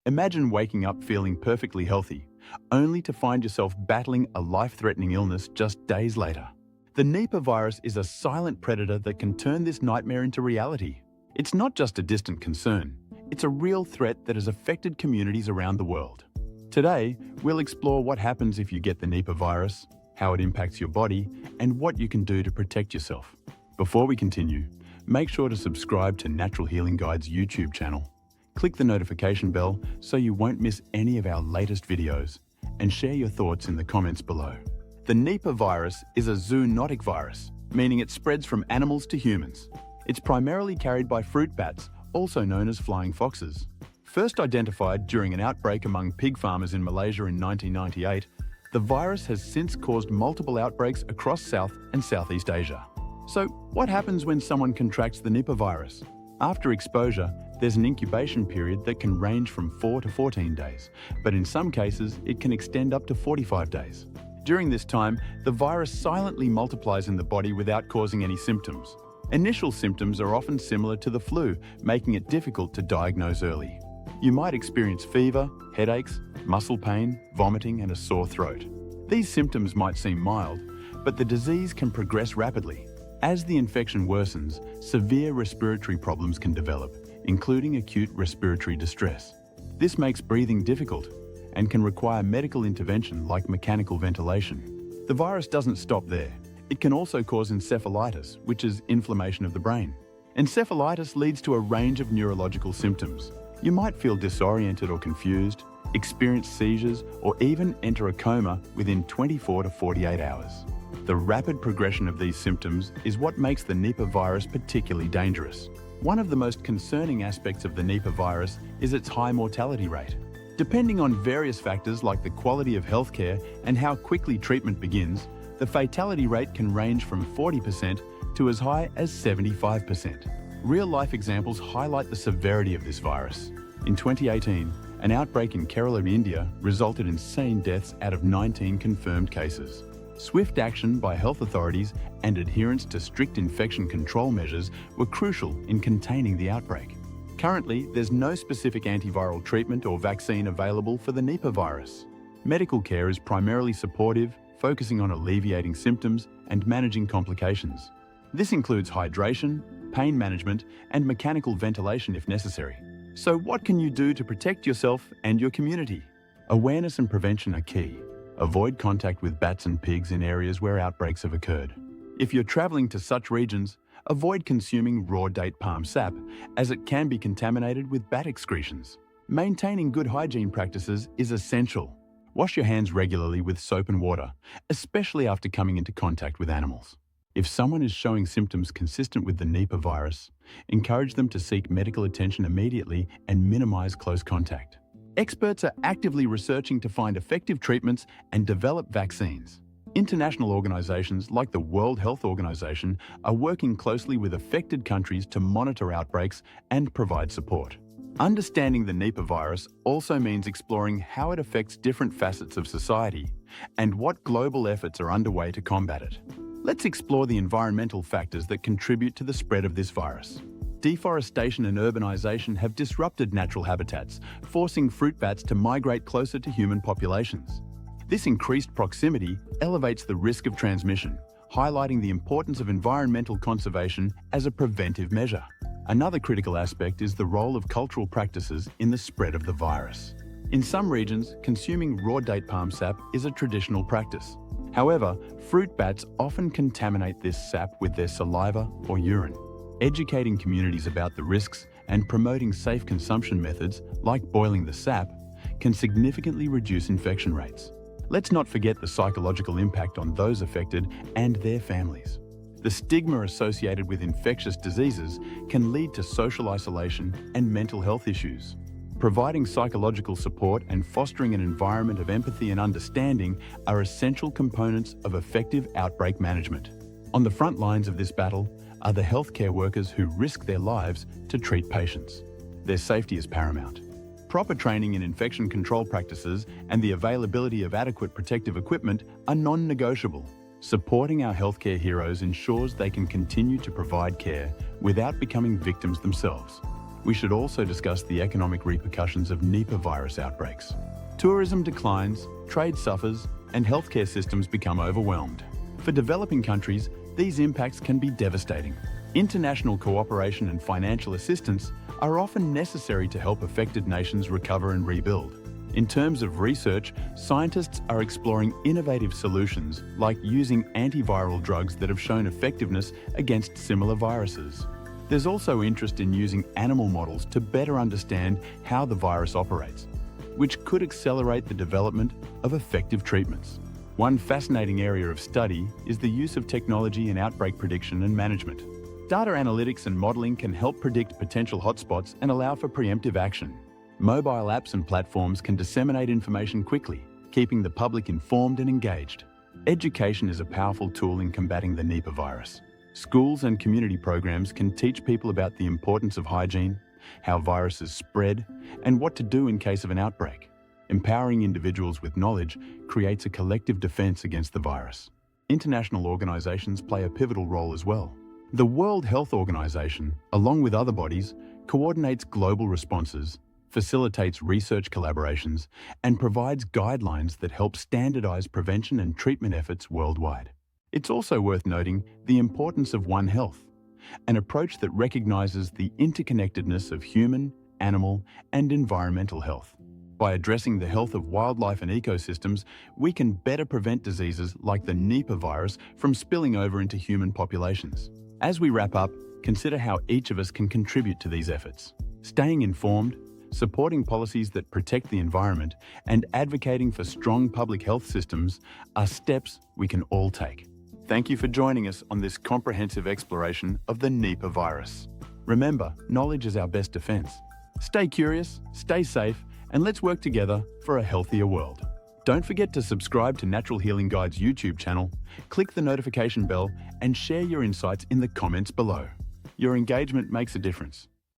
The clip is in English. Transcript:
Imagine waking up feeling perfectly healthy, only to find yourself battling a life-threatening illness just days later. The Nipah virus is a silent predator that can turn this nightmare into reality. It's not just a distant concern, it's a real threat that has affected communities around the world. Today, we'll explore what happens if you get the Nipah virus, how it impacts your body, and what you can do to protect yourself. Before we continue, make sure to subscribe to Natural Healing Guide's YouTube channel. Click the notification bell so you won't miss any of our latest videos, and share your thoughts in the comments below. The Nipah virus is a zoonotic virus, meaning it spreads from animals to humans. It's primarily carried by fruit bats, also known as flying foxes. First identified during an outbreak among pig farmers in Malaysia in 1998, the virus has since caused multiple outbreaks across South and Southeast Asia. So, what happens when someone contracts the Nipah virus? After exposure, there's an incubation period that can range from 4 to 14 days, but in some cases, it can extend up to 45 days. During this time, the virus silently multiplies in the body without causing any symptoms. Initial symptoms are often similar to the flu, making it difficult to diagnose early. You might experience fever, headaches, muscle pain, vomiting, and a sore throat. These symptoms might seem mild, but the disease can progress rapidly. As the infection worsens, severe respiratory problems can develop, including acute respiratory distress. This makes breathing difficult and can require medical intervention like mechanical ventilation. The virus doesn't stop there. It can also cause encephalitis, which is inflammation of the brain. Encephalitis leads to a range of neurological symptoms. You might feel disoriented or confused, experience seizures, or even enter a coma within 24 to 48 hours. The rapid progression of these symptoms is what makes the Nipah virus particularly dangerous. One of the most concerning aspects of the Nipah virus is its high mortality rate. Depending on various factors like the quality of healthcare and how quickly treatment begins, the fatality rate can range from 40% to as high as 75%. Real-life examples highlight the severity of this virus. In 2018, an outbreak in Kerala, India, resulted in 16 deaths out of 19 confirmed cases. Swift action by health authorities and adherence to strict infection control measures were crucial in containing the outbreak. Currently, there's no specific antiviral treatment or vaccine available for the Nipah virus. Medical care is primarily supportive, focusing on alleviating symptoms and managing complications. This includes hydration, pain management, and mechanical ventilation if necessary. So what can you do to protect yourself and your community? Awareness and prevention are key. Avoid contact with bats and pigs in areas where outbreaks have occurred. If you're traveling to such regions, avoid consuming raw date palm sap, as it can be contaminated with bat excretions. Maintaining good hygiene practices is essential. Wash your hands regularly with soap and water, especially after coming into contact with animals. If someone is showing symptoms consistent with the Nipah virus, encourage them to seek medical attention immediately and minimize close contact. Experts are actively researching to find effective treatments and develop vaccines. International organizations like the World Health Organization are working closely with affected countries to monitor outbreaks and provide support. Understanding the Nipah virus also means exploring how it affects different facets of society and what global efforts are underway to combat it. Let's explore the environmental factors that contribute to the spread of this virus. Deforestation and urbanization have disrupted natural habitats, forcing fruit bats to migrate closer to human populations. This increased proximity elevates the risk of transmission, highlighting the importance of environmental conservation as a preventive measure. Another critical aspect is the role of cultural practices in the spread of the virus. In some regions, consuming raw date palm sap is a traditional practice. However, fruit bats often contaminate this sap with their saliva or urine. Educating communities about the risks and promoting safe consumption methods, like boiling the sap, can significantly reduce infection rates. Let's not forget the psychological impact on those affected and their families. The stigma associated with infectious diseases can lead to social isolation and mental health issues. Providing psychological support and fostering an environment of empathy and understanding are essential components of effective outbreak management. On the front lines of this battle are the healthcare workers who risk their lives to treat patients. Their safety is paramount. Proper training in infection control practices and the availability of adequate protective equipment are non-negotiable. Supporting our healthcare heroes ensures they can continue to provide care without becoming victims themselves. We should also discuss the economic repercussions of Nipah virus outbreaks. Tourism declines, trade suffers, and healthcare systems become overwhelmed. For developing countries, these impacts can be devastating. International cooperation and financial assistance are often necessary to help affected nations recover and rebuild. In terms of research, scientists are exploring innovative solutions like using antiviral drugs that have shown effectiveness against similar viruses. There's also interest in using animal models to better understand how the virus operates, which could accelerate the development of effective treatments. One fascinating area of study is the use of technology in outbreak prediction and management. Data analytics and modeling can help predict potential hotspots and allow for preemptive action. Mobile apps and platforms can disseminate information quickly, keeping the public informed and engaged. Education is a powerful tool in combating the Nipah virus. Schools and community programs can teach people about the importance of hygiene, how viruses spread, and what to do in case of an outbreak. Empowering individuals with knowledge creates a collective defense against the virus. International organizations play a pivotal role as well. The World Health Organization, along with other bodies, coordinates global responses, facilitates research collaborations, and provides guidelines that help standardize prevention and treatment efforts worldwide. It's also worth noting the importance of One Health, an approach that recognizes the interconnectedness of human, animal, and environmental health. By addressing the health of wildlife and ecosystems, we can better prevent diseases like the Nipah virus from spilling over into human populations. As we wrap up, consider how each of us can contribute to these efforts. Staying informed, supporting policies that protect the environment, and advocating for strong public health systems are steps we can all take. Thank you for joining us on this comprehensive exploration of the Nipah virus. Remember, knowledge is our best defense. Stay curious, stay safe, and let's work together for a healthier world. Don't forget to subscribe to Natural Healing Guide's YouTube channel, click the notification bell, and share your insights in the comments below. Your engagement makes a difference.